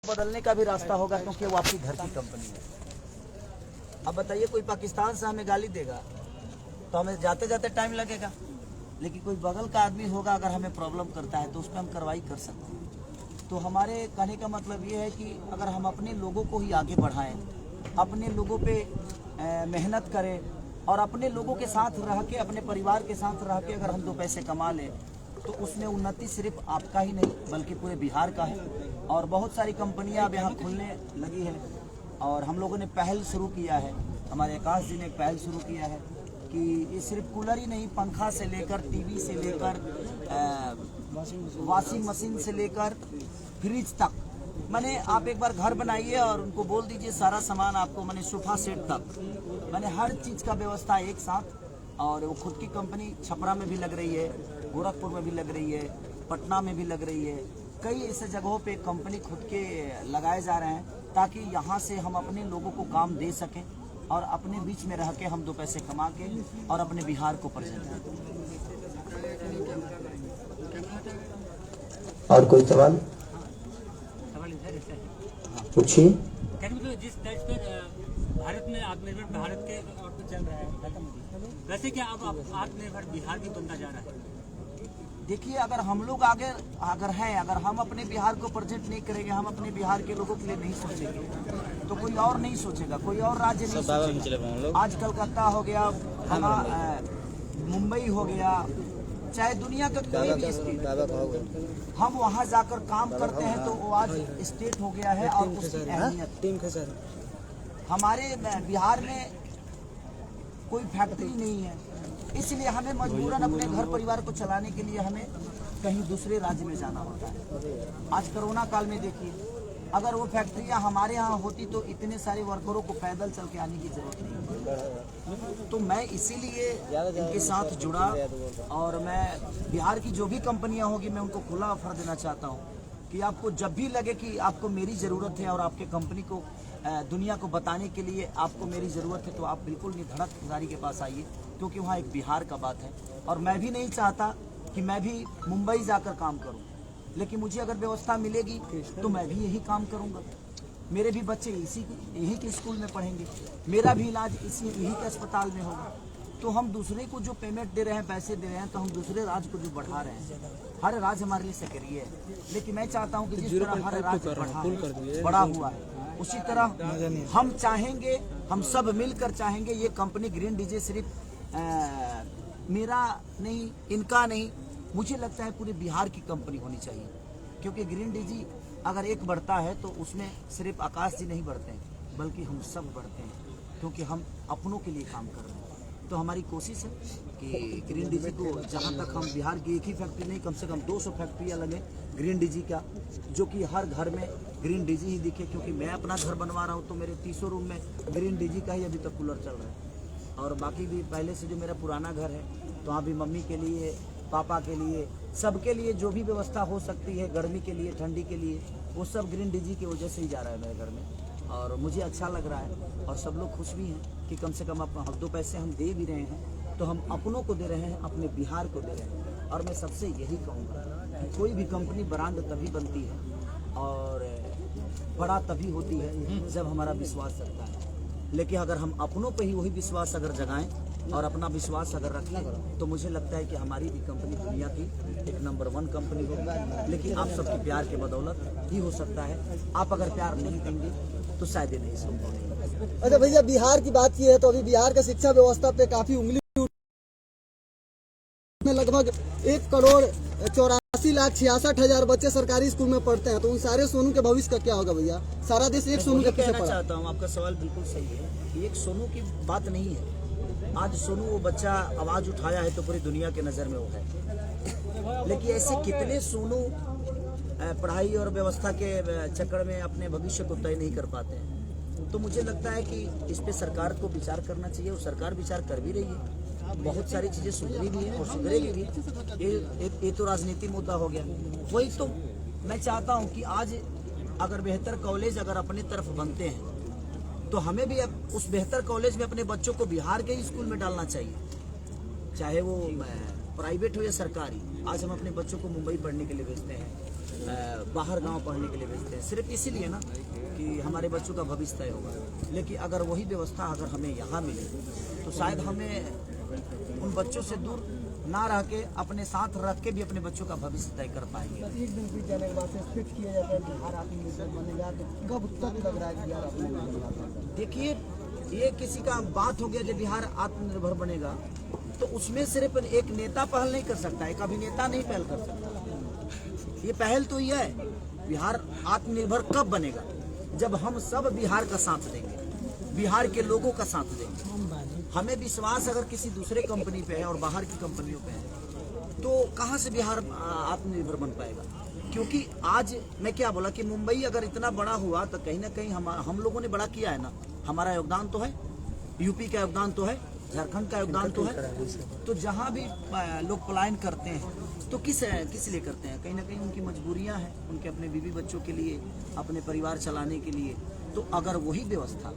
बदलने का भी रास्ता होगा, क्योंकि वो आपकी घर की कंपनी है। अब बताइए, कोई पाकिस्तान से हमें गाली देगा तो हमें जाते जाते टाइम लगेगा, लेकिन कोई बगल का आदमी होगा अगर हमें प्रॉब्लम करता है तो उस पर हम कार्रवाई कर सकते हैं। तो हमारे कहने का मतलब ये है कि अगर हम अपने लोगों को ही आगे बढ़ाएं, अपने लोगों पे मेहनत करें और अपने लोगों के साथ रह के, अपने परिवार के साथ रह के अगर हम 2 पैसे कमा लें तो उसमें उन्नति सिर्फ आपका ही नहीं बल्कि पूरे बिहार का है। और बहुत सारी कंपनियां अब यहाँ खुलने लगी है और हम लोगों ने पहल शुरू किया है, हमारे आकाश जी ने पहल शुरू किया है कि ये सिर्फ कूलर ही नहीं, पंखा से लेकर टीवी से लेकर वॉशिंग मशीन से लेकर फ्रिज तक, मैंने आप एक बार घर बनाइए और उनको बोल दीजिए सारा सामान आपको, मैंने सोफा सेट तक, मैंने हर चीज़ का व्यवस्था एक साथ। और वो खुद की कंपनी छपरा में भी लग रही है, गोरखपुर में भी लग रही है, पटना में भी लग रही है, कई ऐसे जगहों पे कंपनी खुद के लगाए जा रहे हैं ताकि यहाँ से हम अपने लोगों को काम दे सकें और अपने बीच में रह के हम 2 पैसे कमा के और अपने बिहार को प्रेजेंट करें। और कोई सवाल पूछिए। जिस तर्ज पर भारत में आत्मनिर्भर भारत के और तो चल रहा है, वैसे क्या अब आत्मनिर्भर बिहार भी बनना जा रहा है? देखिए, अगर हम लोग आगे अगर हम अपने बिहार को प्रेजेंट नहीं करेंगे, हम अपने बिहार के लोगों के लिए नहीं सोचेंगे तो कोई और नहीं सोचेगा, कोई और राज्य नहीं सोचेगा। आज कलकत्ता हो गया, मुंबई हो गया, चाहे दुनिया का कोई भी स्टेट, हम वहाँ जाकर काम करते हैं तो वो आज स्टेट हो गया है। और उसकी अहमियत, हमारे बिहार में कोई फैक्ट्री नहीं है, इसलिए हमें मजबूरन अपने घर परिवार को चलाने के लिए हमें कहीं दूसरे राज्य में जाना होता है। आज कोरोना काल में देखिए, अगर वो फैक्ट्रियां हमारे यहाँ होती तो इतने सारे वर्करों को पैदल चल के आने की जरूरत नहीं। तो मैं इसीलिए इनके साथ जुड़ा और मैं बिहार की जो भी कंपनियां होगी मैं उनको खुला ऑफर देना चाहता हूँ कि आपको जब भी लगे कि आपको मेरी ज़रूरत है और आपके कंपनी को दुनिया को बताने के लिए आपको मेरी ज़रूरत है तो आप बिल्कुल निर्धड़क खिलाड़ी के पास आइए, क्योंकि वहाँ एक बिहार का बात है। और मैं भी नहीं चाहता कि मैं भी मुंबई जाकर काम करूँ, लेकिन मुझे अगर व्यवस्था मिलेगी तो मैं भी यही काम करूँगा। मेरे भी बच्चे यही के स्कूल में पढ़ेंगे, मेरा भी इलाज यही के अस्पताल में होगा। तो हम दूसरे को जो पेमेंट दे रहे हैं, पैसे दे रहे हैं, तो हम दूसरे राज्य को जो बढ़ा रहे हैं। हर राज्य हमारे लिए सक्रिय है, लेकिन मैं चाहता हूँ कि जिस तरह हर राज्य बढ़ा हुआ है उसी तरह हम चाहेंगे, हम सब मिलकर चाहेंगे ये कंपनी ग्रीन डीजे सिर्फ मेरा नहीं, इनका नहीं, मुझे लगता है पूरे बिहार की कंपनी होनी चाहिए। क्योंकि ग्रीन डीजी अगर एक बढ़ता है तो उसमें सिर्फ आकाश जी नहीं बढ़ते हैं बल्कि हम सब बढ़ते हैं, क्योंकि हम अपनों के लिए काम कर रहे हैं। तो हमारी कोशिश है कि ग्रीन डीजी को जहाँ तक हम बिहार की एक ही फैक्ट्री नहीं, कम से कम 200 फैक्ट्रियाँ लगे ग्रीन डीजी का, जो कि हर घर में ग्रीन डीजी ही दिखे। क्योंकि मैं अपना घर बनवा रहा हूँ तो मेरे 300 रूम में ग्रीन डीजी का ही अभी तक कूलर चल रहा है। और बाकी भी पहले से जो मेरा पुराना घर है तो वहाँ भी मम्मी के लिए, पापा के लिए, सबके लिए जो भी व्यवस्था हो सकती है, गर्मी के लिए, ठंडी के लिए, वो सब ग्रीन डीजी की वजह से ही जा रहा है मेरे घर में। और मुझे अच्छा लग रहा है और सब लोग खुश भी हैं कि कम से कम अपना 2 पैसे हम दे भी रहे हैं तो हम अपनों को दे रहे हैं, अपने बिहार को दे रहे हैं। और मैं सबसे यही कहूँगा कि कोई भी कंपनी ब्रांड तभी बनती है और बड़ा तभी होती है जब हमारा विश्वास रखता है। लेकिन अगर हम अपनों पर ही वही विश्वास अगर जगाएं और अपना विश्वास अगर रखें तो मुझे लगता है कि हमारी भी कंपनी दुनिया की एक नंबर 1 कंपनी होगी। लेकिन आप सबके प्यार के बदौलत ही हो सकता है। आप अगर प्यार नहीं देंगे तो शायद नहीं संभव नहीं। अच्छा भैया, बिहार की बात की है तो अभी बिहार का शिक्षा व्यवस्था पे काफी उंगली में लगभग 1,84,66,000 बच्चे सरकारी स्कूल में पढ़ते हैं, तो उन सारे सोनू के भविष्य का क्या होगा भैया? सारा देश एक सोनू के पीछे पड़ा। चाहता हूँ, आपका सवाल बिल्कुल सही है। एक सोनू की बात नहीं है। आज सोनू वो बच्चा आवाज उठाया है तो पूरी दुनिया के नजर में वो है। लेकिन ऐसे कितने सोनू पढ़ाई और व्यवस्था के चक्कर में अपने भविष्य को तय नहीं कर पाते हैं। तो मुझे लगता है कि इस पे सरकार को विचार करना चाहिए और सरकार विचार कर भी रही है। बहुत सारी चीजें सुधरी भी हैं और सुधरेगी भी। ये तो राजनीति मुद्दा हो गया। वही तो मैं चाहता हूँ कि आज अगर बेहतर कॉलेज अगर अपनी तरफ बनते हैं तो हमें भी अब उस बेहतर कॉलेज में अपने बच्चों को बिहार के ही स्कूल में डालना चाहिए, चाहे वो प्राइवेट हो या सरकारी। आज हम अपने बच्चों को मुंबई पढ़ने के लिए भेजते हैं, बाहर गांव पढ़ने के लिए भेजते हैं, सिर्फ इसीलिए ना कि हमारे बच्चों का भविष्य तय होगा। लेकिन अगर वही व्यवस्था अगर हमें यहाँ मिले तो शायद हमें उन बच्चों से दूर ना रह के अपने साथ रख के भी अपने बच्चों का भविष्य तय कर पाएंगे। एक दिन बीत जाने के बाद से फिक्स किया जाता है बिहार आत्मनिर्भर बनेगा, तो कब तक लग रहा है बिहार आत्मनिर्भर? देखिए, ये किसी का बात हो गया कि बिहार आत्मनिर्भर बनेगा, तो उसमें सिर्फ एक नेता पहल नहीं कर सकता, एक अभिनेता नहीं पहल कर सकता। ये पहल तो ये है, बिहार आत्मनिर्भर कब बनेगा? जब हम सब बिहार का साथ देंगे, बिहार के लोगों का साथ देंगे। हमें विश्वास अगर किसी दूसरे कंपनी पे है और बाहर की कंपनियों पे है, तो कहाँ से बिहार आत्मनिर्भर बन पाएगा? क्योंकि आज मैं क्या बोला कि मुंबई अगर इतना बड़ा हुआ तो कहीं ना कहीं हम लोगों ने बड़ा किया है ना। हमारा योगदान तो है, यूपी का योगदान तो है, झारखंड का योगदान तो है। तो जहाँ भी लोग पलायन करते हैं तो किस लिए करते हैं? कहीं ना कहीं उनकी मजबूरियां हैं, उनके अपने बीवी बच्चों के लिए, अपने परिवार चलाने के लिए। तो अगर वही व्यवस्था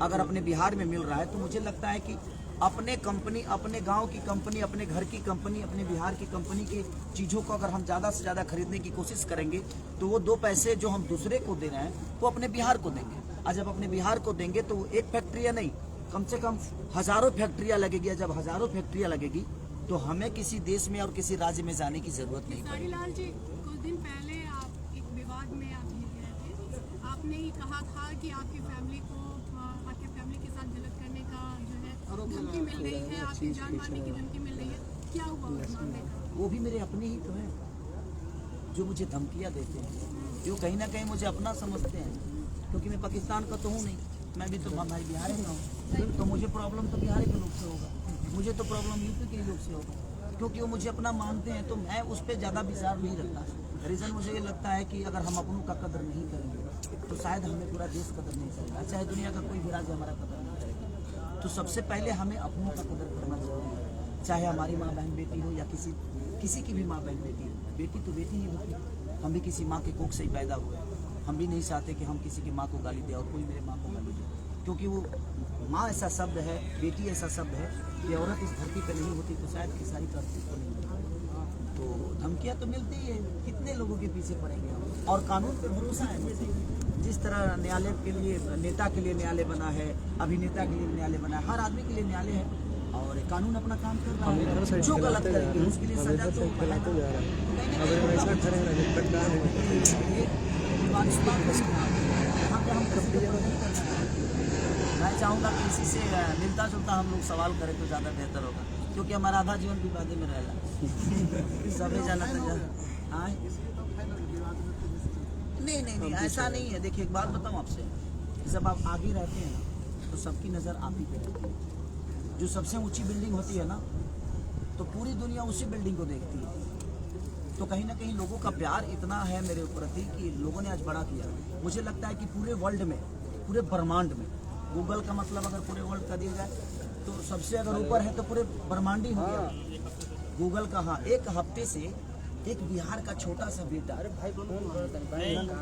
अगर अपने बिहार में मिल रहा है तो मुझे लगता है कि अपने कंपनी, अपने गांव की कंपनी, अपने घर की कंपनी, अपने बिहार की कंपनी की चीज़ों को अगर हम ज़्यादा से ज़्यादा खरीदने की कोशिश करेंगे तो वो 2 पैसे जो हम दूसरे को दे रहे हैं वो अपने बिहार को देंगे। और जब अपने बिहार को देंगे तो एक फैक्ट्रियाँ नहीं, कम से कम हज़ारों फैक्ट्रियाँ लगेगी। जब हज़ारों फैक्ट्रियाँ लगेगी तो हमें किसी देश में और किसी राज्य में जाने की जरूरत नहीं पड़ेगी। लाल जी, कुछ दिन पहले आप एक विवाद में आप घिर गए थे। आपने ही कहा था कि आपकी फैमिली के साथ गलत करने का जो है धमकी मिल रही है, आपकी जान मारने की धमकी मिल रही है। क्या हुआ उस मामले का? वो भी मेरे अपने ही तो हैं जो मुझे धमकियाँ देते हैं, जो कहीं ना कहीं मुझे अपना समझते हैं। क्योंकि मैं पाकिस्तान का तो हूँ नहीं, मैं भी तो भाई बिहार का हूँ। तो मुझे प्रॉब्लम तो बिहार के लोग से होगा, मुझे तो प्रॉब्लम यूपी के लोग से होगा, क्योंकि वो मुझे अपना मानते हैं। तो मैं उस पर ज़्यादा विचार नहीं रखता। रीज़न मुझे ये लगता है कि अगर हम अपनों का कदर नहीं करेंगे तो शायद हमें पूरा देश कदर नहीं करेगा, चाहे दुनिया का कोई भी राज्य हमारा कदर नहीं करेगा। तो सबसे पहले हमें अपनों का कदर करना जरूरी है, चाहे हमारी माँ बहन बेटी हो या किसी की भी माँ बहन बेटी हो। बेटी तो बेटी ही होती है। हम भी किसी माँ के कोख से ही पैदा हुए। हम भी नहीं चाहते कि हम किसी की माँ को गाली दे और कोई मेरे माँ को गाली दे, क्योंकि वो माँ ऐसा शब्द है, बेटी ऐसा शब्द है कि औरत इस धरती पर नहीं होती तो शायद की सारी धरती पर नहीं होती। तो धमकियाँ तो मिलती ही है, कितने लोगों के पीछे पड़ेंगे हम? और कानून पर भरोसा है मुझे। जिस तरह न्यायालय के लिए, नेता के लिए न्यायालय बना है, अभिनेता के लिए न्यायालय बना है, हर आदमी के लिए न्यायालय है और कानून अपना काम कर रहा है। जो गलत करेंगे उसके लिए सजा तो मैं चाहूँगा कि इसी से मिलता जुलता हम लोग सवाल करें तो ज़्यादा बेहतर होगा, क्योंकि हमारा आधा जीवन विवादे में रहेगा। सभी जाना तो नहीं, ऐसा नहीं है। देखिए, एक बात बताऊँ आपसे, जब आप आगे रहते हैं ना तो सबकी नज़र आप ही पे रहती है। जो सबसे ऊंची बिल्डिंग होती है ना तो पूरी दुनिया उसी बिल्डिंग को देखती है। तो कहीं ना कहीं लोगों का प्यार इतना है मेरे प्रति कि लोगों ने आज बड़ा किया। मुझे लगता है कि पूरे वर्ल्ड में, पूरे ब्रह्मांड में, गूगल का मतलब अगर पूरे वर्ल्ड का दिया जाए तो सबसे अगर ऊपर है तो पूरे ब्रह्मांड ही हो गया गूगल का। हाँ, एक हफ्ते से एक बिहार का छोटा सा बेटा, अरे भाई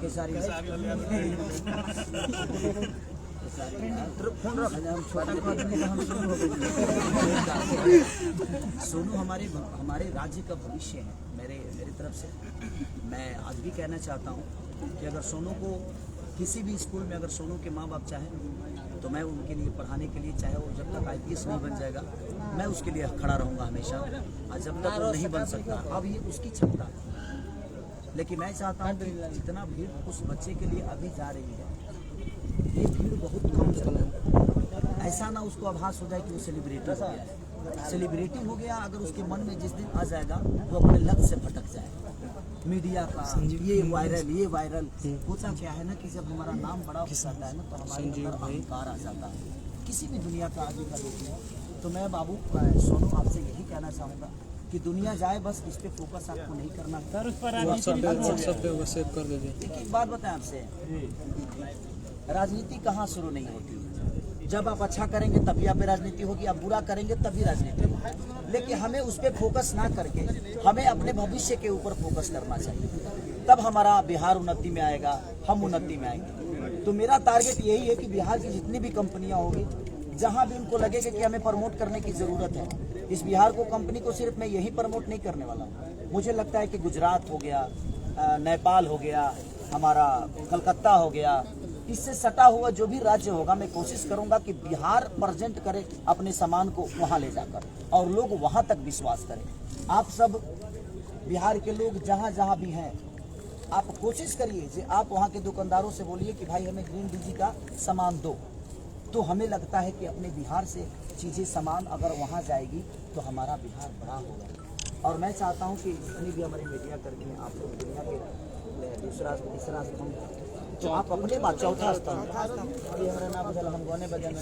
खेसारी फोन रख, हम छोटा सोनू हमारे राज्य का भविष्य है। मेरी तरफ से मैं आज भी कहना चाहता हूँ कि अगर सोनू को किसी भी स्कूल में अगर सोनू के माँ बाप चाहें तो मैं उनके लिए पढ़ाने के लिए, चाहे वो जब तक IPS नहीं बन जाएगा मैं उसके लिए खड़ा रहूँगा हमेशा। और जब तक वो नहीं बन सकता, अब ये उसकी क्षमता है। लेकिन मैं चाहता हूँ कि जितना भीड़ उस बच्चे के लिए अभी जा रही है, ये भीड़ बहुत कम चले। ऐसा ना उसको आभास हो जाए कि वो सेलिब्रिटी हो गया। सेलिब्रिटी हो गया अगर उसके मन में जिस दिन आ जाएगा वो अपने लक्ष्य से भटक जाएगा। मीडिया का ये वायरल होता क्या है ना कि जब हमारा नाम बड़ा हो जाता है ना तो हमारे अंदर अहंकार आ जाता है। किसी भी दुनिया का आगे का देखें तो मैं बाबू सोनू आपसे यही कहना चाहूँगा कि दुनिया जाए, बस इस पे फोकस आपको नहीं करना। एक बात बताएं आपसे, राजनीति कहाँ शुरू नहीं होती? जब आप अच्छा करेंगे तभी आप पे राजनीति होगी, आप बुरा करेंगे तभी राजनीति होगी। लेकिन हमें उस पर फोकस ना करके हमें अपने भविष्य के ऊपर फोकस करना चाहिए, तब हमारा बिहार उन्नति में आएगा, हम उन्नति में आएंगे। तो मेरा टारगेट यही है कि बिहार की जितनी भी कंपनियां होगी, जहां भी उनको लगेगा कि हमें प्रमोट करने की जरूरत है, इस बिहार को कंपनी को सिर्फ मैं यही प्रमोट नहीं करने वाला हूँ। मुझे लगता है कि गुजरात हो गया, नेपाल हो गया, हमारा कलकत्ता हो गया, इससे सटा हुआ जो भी राज्य होगा मैं कोशिश करूंगा कि बिहार प्रेजेंट करे अपने सामान को वहां ले जाकर और लोग वहां तक विश्वास करें। आप सब बिहार के लोग जहां जहां भी हैं, आप कोशिश करिए कि आप वहां के दुकानदारों से बोलिए कि भाई हमें ग्रीन डीजी का सामान दो। तो हमें लगता है कि अपने बिहार से चीज़ें सामान अगर वहां जाएगी तो हमारा बिहार बड़ा होगा। और मैं चाहता हूं कि जितनी भी हमारे मीडिया कर्मी हैं, आप लोग दुनिया के तीसरा स्थान, तो आप अपने बात चौथा स्थान अभी हमारा ना बुझल, हम गाने बजाने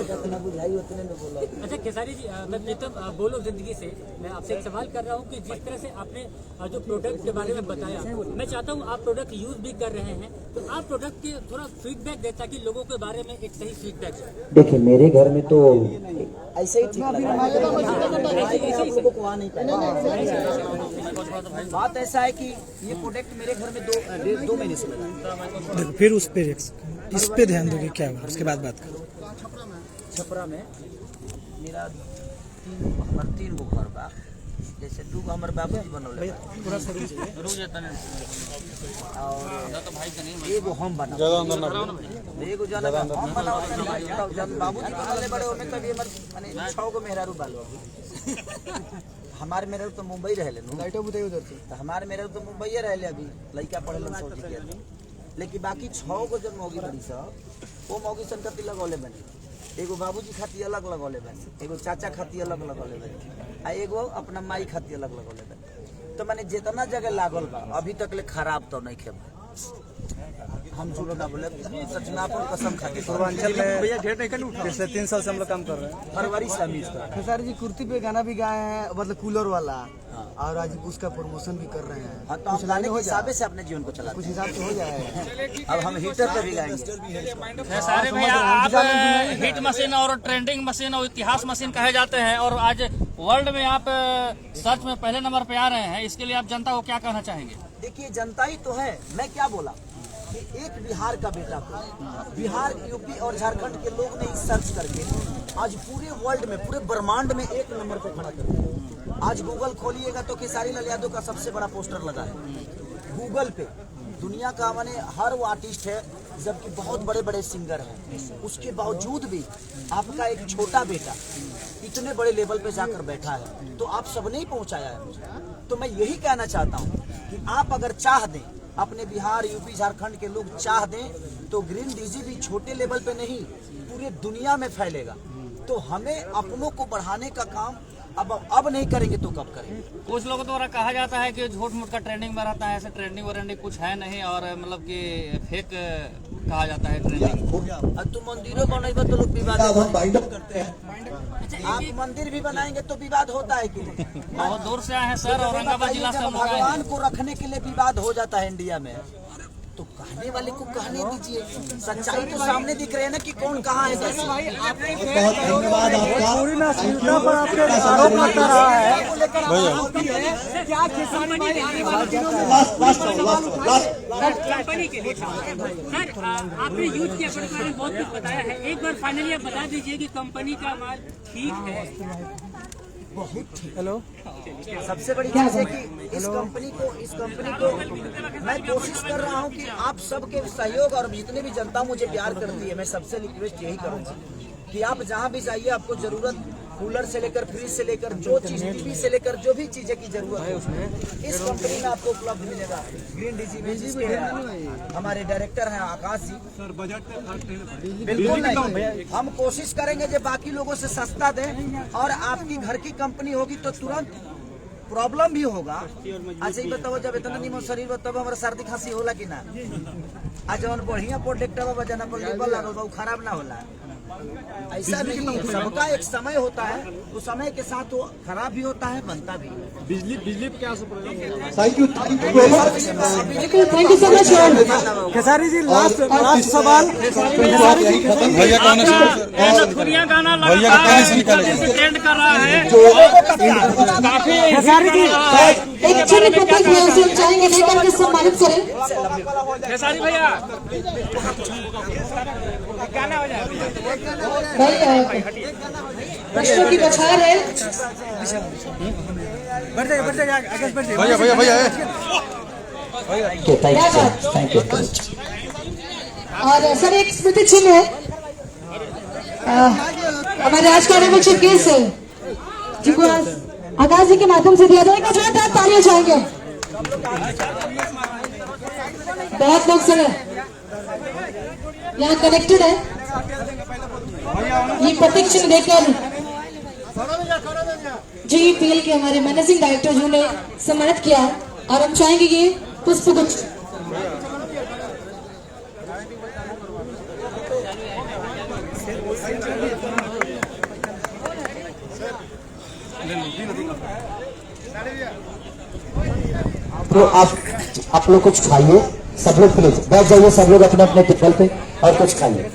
जितना बुझाई उतने में बोला। अच्छा खेसारी जी, मैं प्रीतम बोलो जिंदगी से मैं आपसे एक सवाल कर रहा हूँ कि जिस तरह से आपने जो प्रोडक्ट के बारे में बताया, मैं चाहता हूँ आप प्रोडक्ट यूज भी कर रहे हैं तो आप प्रोडक्ट के थोड़ा फीडबैक दें ताकि लोगों के बारे में एक सही फीडबैक हो। देखिए मेरे घर में तो ऐसे ही ठीक लगा, आप लोगों को वहाँ नहीं पाएगा। बात ऐसा है कि ये प्रोडक्ट मेरे घर में 2 महीने से लगा। फिर उस पे इस पे ध्यान दोगे क्या हुआ, उसके बाद बात करो। छपरा में मेरा 3 गो घर बा, जैसे 2 गो हमारे बाबू जी बनौले और एगो हम बना, एगो जना हम बनाओ जब बाबू जी बनौले बड़े ओमे कभी हमर माने 6 गो मेहरारू बालो। हमारे मेहरारू तो मुंबई रहले नु, लाइटो बुझाई उधर से, तो हमारे मेहरारू तो मुंबई रहले, अभी लइका पढ़लन सोच के, लेकिन बाकी 6 गो जन मौगी बड़ी सब वो मौगी सन कति लगौले बनी। एगो बाबूजी खाती अलग लगौले बनी, एगो चाचा खाती अलग लगौले बनी, आ एगो अपना माई खाती अलग लगौले बनी। तो मैंने जितना जगह लागल बा अभी तक ले खराब तो नहीं खेबा। हम झूठ ना बोले, सच में आपको कसम खाते पूर्वांचल में भैया ढेर नहीं कर, पिछले 3 साल से हम लोग काम कर रहे हैं। फरवरी से हम इसका खेसारी जी कुर्ती पे गाना भी गाए हैं, मतलब कूलर वाला, और आज उसका प्रमोशन भी कर रहे हैं। हाँ, तो हम गाने के हिसाब से अपने जीवन को चलाते कुछ हिसाब से हो जाए। अब हम हीटर पे भी गाएंगे। सारे भैया आप हिट मशीन और ट्रेंडिंग मशीन और इतिहास मशीन कहे जाते हैं और आज वर्ल्ड में आप सर्च में पहले नंबर पे आ रहे हैं, इसके लिए आप जनता को क्या कहना चाहेंगे? देखिए जनता ही तो है, मैं क्या बोला कि एक बिहार का बेटा को, बिहार, यूपी और झारखंड के लोग ने इस सर्च करके आज पूरे वर्ल्ड में, पूरे ब्रह्मांड में 1 नंबर पे खड़ा कर दिया। आज गूगल खोलिएगा तो खेसारी लाल यादव का सबसे बड़ा पोस्टर लगा है गूगल पे। दुनिया का माने हर वो आर्टिस्ट है, जबकि बहुत बड़े बड़े सिंगर हैं, उसके बावजूद भी आपका एक छोटा बेटा इतने बड़े लेवल पे जाकर बैठा है, तो आप सबने ही पहुंचाया है मुझे। तो मैं यही कहना चाहता हूं कि आप अगर चाह दें, अपने बिहार, यूपी, झारखंड के लोग चाह दें तो ग्रीन डीजी भी छोटे लेवल पे नहीं पूरे दुनिया में फैलेगा। तो हमें अपनों को बढ़ाने का काम अब नहीं करेंगे तो कब करेंगे? कुछ लोगों द्वारा कहा जाता है कि झूठ मूठ का ट्रेंडिंग में रहता है, ऐसे ट्रेंडिंग वरेंडिंग कुछ है नहीं और मतलब कि फेक कहा जाता है ट्रेंडिंग। अब तुम मंदिरों बनाएगा तो लोग विवाद करते हैं, आप मंदिर भी बनाएंगे तो विवाद होता है कि नहीं? बहुत दूर से आए हैं सर, औरंगाबाद जिला से हम लोग आए हैं। भगवान को रखने के लिए विवाद हो जाता है इंडिया में, तो कहने वाले को कहने दीजिए, सच्चाई तो सामने दिख रही है ना कि कौन कहाँ है। बहुत धन्यवाद आपका, पूरी नाश्ता पर आपके आरोप लगा रहा है। क्या खेसारी भाई आने वाले दिनों में कंपनी के लिए सर आपने यूज के बारे में बहुत कुछ बताया है, एक बार फाइनली आप बता दीजिए कि कंपनी का माल ठीक है? बहुत ठीक। हेलो, सबसे बड़ी चीज है कि इस कंपनी को मैं कोशिश कर रहा हूं कि आप सबके सहयोग और जितने भी जनता मुझे प्यार करती है, मैं सबसे रिक्वेस्ट यही करूंगा कि आप जहां भी जाइए, आपको जरूरत कूलर से लेकर फ्रिज से लेकर जो चीज, टीवी से लेकर जो भी चीजें की जरूरत है उसमें इस कंपनी में आपको उपलब्ध मिलेगा। ग्रीन डीजी में जिसके हमारे डायरेक्टर हैं आकाश जी, सर बजट बिल्कुल नहीं, हम कोशिश करेंगे जो बाकी लोगों से सस्ता दें, और आपकी घर की कंपनी होगी तो तुरंत प्रॉब्लम भी होगा। अच्छा ये बताओ, जब इतना निमन शरीर बा तब हमारा सर्दी खांसी होला कि ना? आज जब बढ़िया प्रोडक्ट बजाना पर लेबल लागल बा, खराब ना होला। ऐसा नहीं, सबका एक समय होता है, उस समय के साथ वो खराब भी होता है, बनता भी। बिजली पे क्या thank you so much Khesari ji. Last सवाल, भैया गाना ट्रेंड कर रहा है खेसारी जी चाहेंगे नहीं करके सम्मानित करें खेसारी भैया। भाई प्रश्नों की बौछार है। भैया भैया भैया थैंक यू। और सर एक स्मृति चिन्ह है हमारे आज का चीफ गेस्ट है जिनको आकाश जी के माध्यम से दिया जाएगा। जोरदार तालियां चाहेंगे। बहुत लोग सर यहाँ कनेक्टेड है। ये प्रतीक चिन्ह देखकर JEPL के हमारे मैनेजिंग डायरेक्टर जी ने सम्मानित किया और हम चाहेंगे ये पुष्प गुच्छ तो आप लोग कुछ खाइए, सब लोग प्लीज बैठ जाइए, सब लोग अपने अपने टेबल पे और कुछ खाइए।